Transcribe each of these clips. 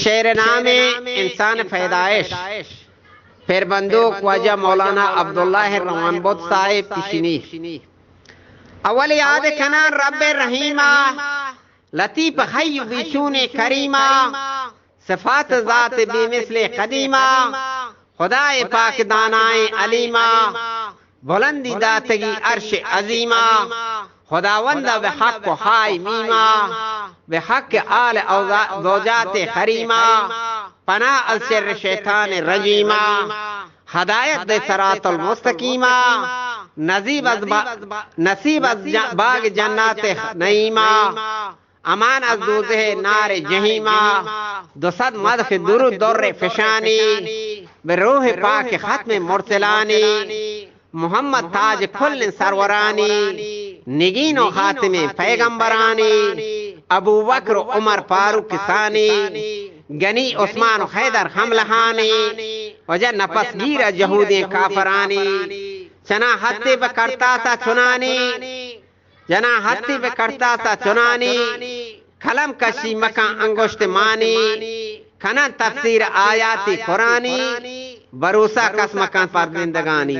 शेर नामे इंसान पैदाइश फिर बंदूक वजह मौलाना अब्दुल्लाह रवान बुत साहिब पिशनी अवल याद कनान रब रहीमा लतीफ हय्य बिशून करीमा सिफात ज़ात बेमिस्ल कदीमा खुदाए पाक दानाए अलीमा बुलंदी दातगी अर्श अजीमा खुदावंदा बेहक हाय मीमा बेहक आल ज़ौजात खरीमा पना अल शर शैतान रजीमा हदायत दे सरातुल मुस्तकीमा नसीब अज बाग जन्नत नईमा अमान अज दूज़े नार जहीमा दुसद मदख दुरूद दर्र फिशानी बेरूह पाक खत्म मुरसलानी मोहम्मद ताज कुल सरवरानी निगीनो खातिमे पैगंबरानी अबू बकर उमर फारूक सानी गनी उस्मान हैदर हमलहानी वजह नफस गिरा यहूदी काफरानी चना हत्ते व करता सा चुनानी जना हत्ते व करता सा चुनानी कलम कशी मका अंगुश्त मानी खना तफसीर आयाती कुरानी भरोसा कसमका पर जिंदगानी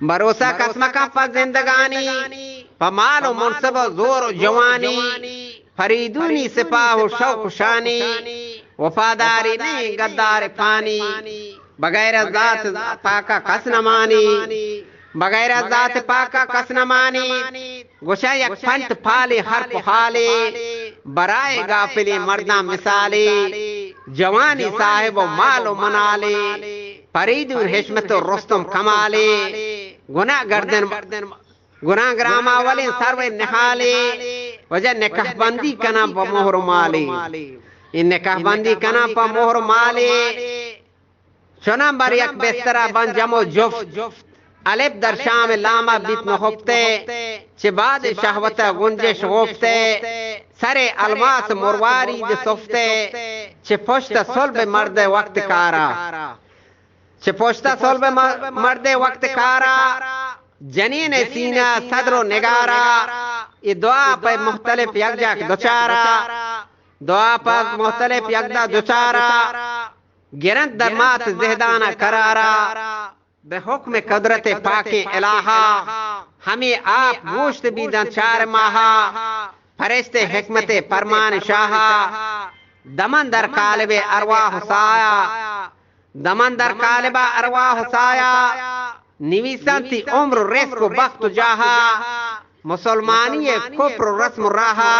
भरोसा कसमका पर जिंदगानी पमाल मुनसब जोर जवानी फरीदूनी सिपाह शौक शानी वफादारी नहीं गद्दार पानी बगैर जात पाका कस न मानी बगैर जात पाका कस न मानी गुशा एक फंट फाले हर पुहाले बराए गाफिले मर्दा मिसाले जवानी साहिब मालो मनाले फरीदूर हिशमत रुस्तम कमाले गुना गर्दन गुना ग्रामा वाले सर्वे निहाले वजह निकाह बंदी कना मोहर माले इन निकाह बंदी कना पर मोहर माले चुना बर एक बेस्तरा बन जमो जुफ्त अलिफ दर शाम लामा बीत नहुफ्ते चे बाद शहवत गुंजिश गुफ्ते सरे अलमास मुरवारी दे सुफ्ते चे पुश्त सुल्ब मर्द वक्त कारा चे पुश्त सुल्ब मर्द वक्त कारा जनीन सीना सदरो निगारा ये दुआ पर मुख्तलिफ यकजा दुचारा दुआ पर मुख्तलिफ यकजा दुचारा गिरंत दरमात जहदाना करारा बेहुक्म कुदरत पाके इलाहा हमें आप गोश्त भी दन 4 माहा फरिश्ते हिकमत फरमान शाहा दमन दर कालिबे अरवाह साया दमन दर कालिबा अरवाह साया निविसंती उम्र रिस्क वक्त जाहा मुसलमानी कुफ्र रस्म रहा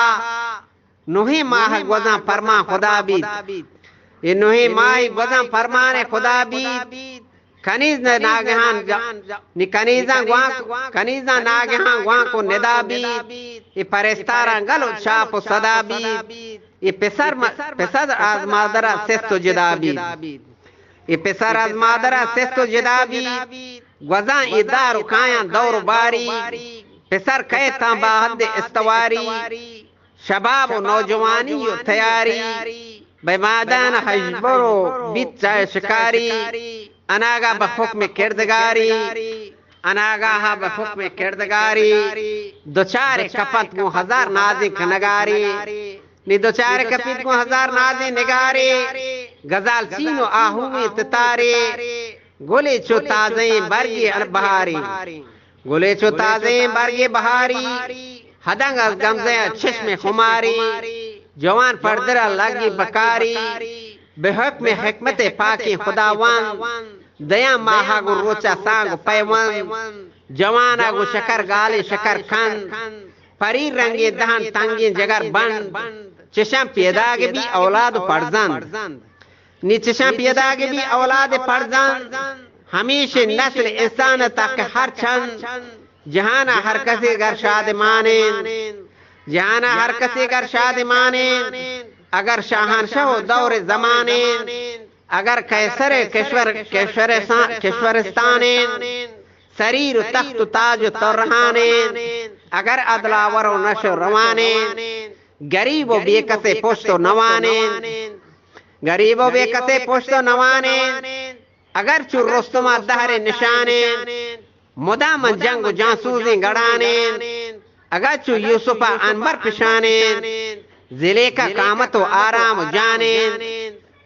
नुही माह वज़ा फरमा खुदा बीत ये नुही माही वज़ा फरमान खुदा बीत कनीज ने नागहान नि कनीजा नागहान वहाँ को निदा बीत ये परिस्तारा गलो छाप सदा बीत ये पिसर आजमादरा सेस्तो जिदा बीत ये पिसर आजमादरा सेस्तो जिदा बीत वज़ा ये दार काया दौर बारी पिसर कहे ता बाहद इस्तवारी शबाब नौजवानी तैयारी बेमादान हजबरो बीत चाहे शिकारी अनागा बहुक्म किरदगारी अनागा बहुक्म किरदगारी दोचार कपत को 1000 नाजिक नगारी नि दोचार कपित को 1000 नाजी निगारे गजाल सीनो आहू में ततारे गोले चो ताजे बरगे बहारी गोले चो ताजे बरगे बहारी हदंग गमजे चश्मे खुमारी जवान पर्दरा लगी बकारी बेहुक्म हिकमत पाकी खुदावन दया माहा गु रोचा सांग पैवन जवाना गु शकर गाले शकर खन फरी रंगे दहन तंगे जगर बंद चशम पैदागे भी औलाद फर्जंद नी चशम पैदागे भी औलाद फर्जंद हमेशा नस्ल इंसान तक हर चंद जहाना हर कसे घर शाद माने जहाना हर कसे घर शाद माने अगर शाहनशाह दौर जमाने अगर कैसर केश्वरिस्तान शरीर तख्त ताज तोरहाने अगर अदलावर नशो रवाने गरीबो बेकसे पुश्तो नवाने गरीबो बेकसे पुश्तो नवाने अगर चुर रुस्तमा दहरे निशाने मुदाम जंग जासूसी गड़ाने अगर चु यूसुफा अनबर पिशाने जिले का कामत आराम जाने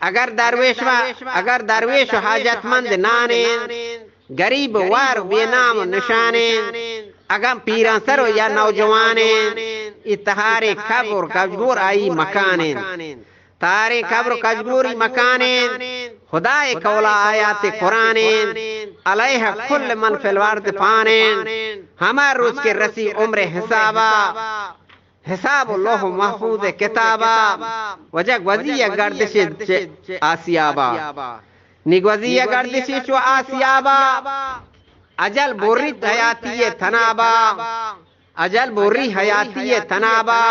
अगर दरवेश हाजतमंद नाने गरीब वार बेनाम निशाने अगम पीरा सरो या नौजवाने इतहारे कब्र कजबूर आई मकाने तारे कब्र कजबूरी मकाने खुदाए कौला आयात कुराने अलैह कुल मन फिल अर्द पाने हमार रोज के रसी उम्र हिसाब लोह महफूज किताबा वजह वजिया गर्दिश आसियाबा निगवजिया गर्दिश चो आसियाबा अजल बोरी हयाती थनाबा अजल बोरी हयाती थनाबा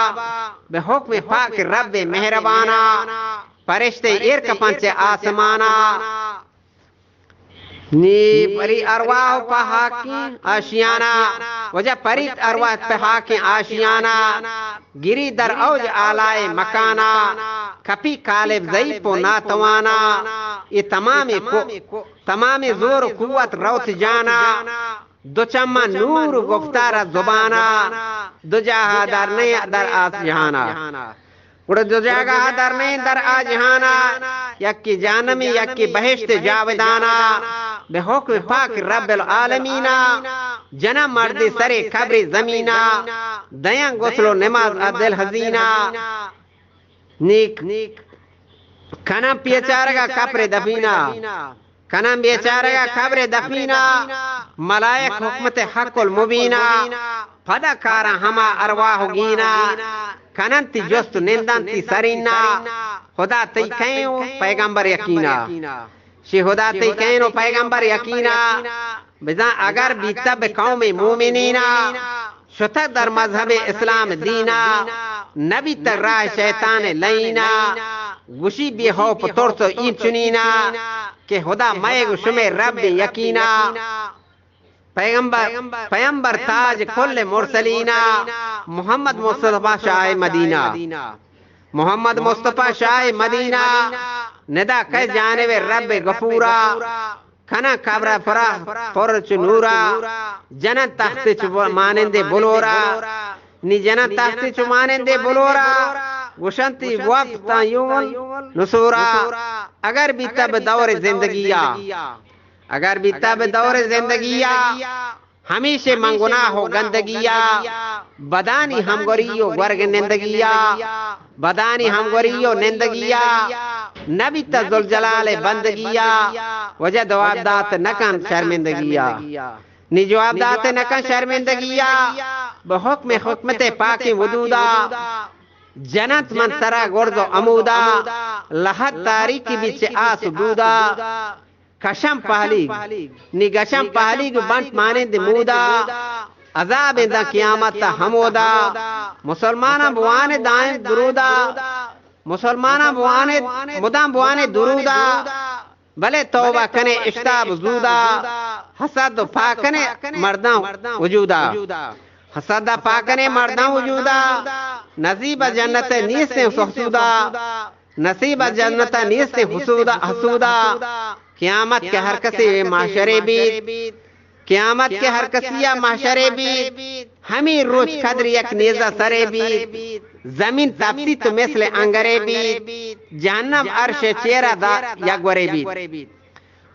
बेहुक्म पाक रब मेहरबाना फरिश्ते इर्क पंचे आसमाना नी परी अरवाह पहाकी आशियाना वजह परी अरवाह पहाकी आशियाना गिरी दर औज आलाए मकाना कपी कालिब ज़ईफ़ो नातवाना ये तमामी जोर कुव्वत रौत जाना दो चम्मा नूर गुफ्तार जुबाना दो जहा दर नहीं दर आसजाना उड़ दो जगह दर नहीं दर आजहाना यक्की जानमी यक्की बहिश्त जावेदाना बेहुक्म पाक रब्बिल आलमीना जना मर्दी सरे खबरी जमीना दया गुस्लो नमाज अदिल हजीना नीक कना बेचारा कब्र दफीना कना बेचारा कब्र दफीना मलाइक हुक्मत हक़ुल मुबीना फदाकारा हमा अरवाह गीना कनंती जोस्त निंदंती सरीना खुदा तई कयो पैगंबर यकीना शे खुदा तई कयो पैगंबर यकीना बिजा अगर बीतब कौम मोमिनीना शुतक दर मजहब इस्लाम दीना नबी तक राह शैतान लईना गुशी भी हो पतोर तो इन चुनीना के खुदा मैं शुमे रब यकीना पैगंबर ताज कुल मुरसलीना मोहम्मद मुस्तफा शाह मदीना मोहम्मद मुस्तफा शाह मदीना निदा कह जाने वे रब गफूरा खना कब्र फरा फर चुनूरा जन तख्त चु मानंदे बुलोरा नि जन तख्त चु मानंदे बुलोरा गुशंती वक्त यून नसूरा अगर भी तब दौर जिंदगिया अगर भी तब दौर जिंदगिया हमेशा मंगुना हो गंदगिया बदानी हम गोरियो वर्ग निंदगिया बदानी हम गोरियो निंदगिया नबी तजुल जलाल बंदगिया वजह जवाब दात नकन शर्मिंदगिया नि जवाब दात नकन शर्मिंदगिया बहुक्म हुक्मत पाकी वजूदा जनत मन सरा गुर्दो अमूदा लहत तारीकी बिच आसुदूदा कशम पहली नि गशम पहली गु बंट माने दे मूदा अजाब इंदा क़यामत हमोदा मुसलमाना बुआने दाएं दुरूदा मुसलमाना बुआने मुदाम बुआने दुरूदा भले तौबा कने इश्ताब जूदा हसद फाकने मर्दा वजूदा हसद फाकने मर्दा वजूदा नसीब जन्नत नीस से हसूदा नसीब जन्नत नीस से हसूदा क़यामत के हर कसी माशरे बीत क़यामत के हर कसिया माशरे बीत हमें रोज कदर यक नेज़ा सरे बीत जमीन तपती तो मिसले अंगरे बीत जहन्नम अर्श चेहरा दा यगवरे बीत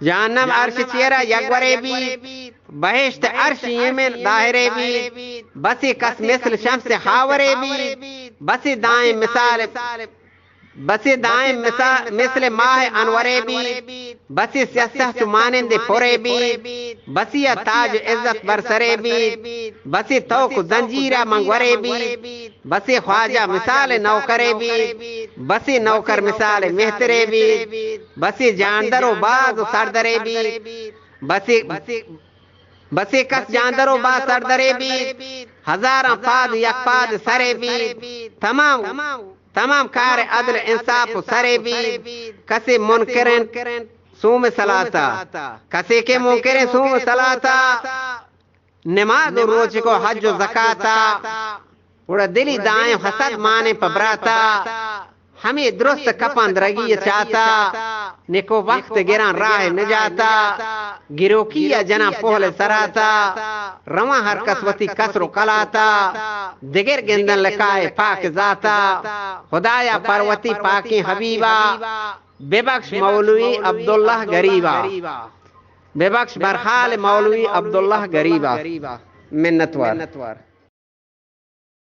जहन्नम अर्श चेहरा यगवरे बीत बहिश्त अर्श यमन दाहिरे बीत बसी कस मिसल शम्स हावरे बीत बसी दाएं मिसाल बसी दाएं मिसल माह अनवरे बीत बसी सियासत मानंदे पुरे बीत बसी ताज इज्जत बरसरे बीत बसी तौक जंजीरा मंगवरे बीत बसी ख्वाजा मिसाल नौकरे बीत बसी नौकर मिसाल मेहतरे बीत बसी जानदरो बाज सरदरे बीत बसी कस जानदरो बाज सरदरे बीत हजारों पाद यक पाद सरे बीत तमाम कार अदल इंसाफ सरे बीत कसे मुनकरन सूम सलाता कसे के मुनकरन सूम सलाता नमाज रोज को हज ज़काता उड़ा दिली दाएं हसद माने पबराता हमें दुरुस्त कपन रगी चाहता निको वक्त गिरान राह न जाता गिरो किया जना पोहल सराता रवा हर कसवती कसरो कलाता दिगर गेंदन लकाए पाक जाता खुदाया परवती पाकी हबीबा बेबख्श मौलवी अब्दुल्लाह गरीबा, बेबख्श बरखाल मौलवी अब्दुल्लाह गरीबा मिन्नतवार।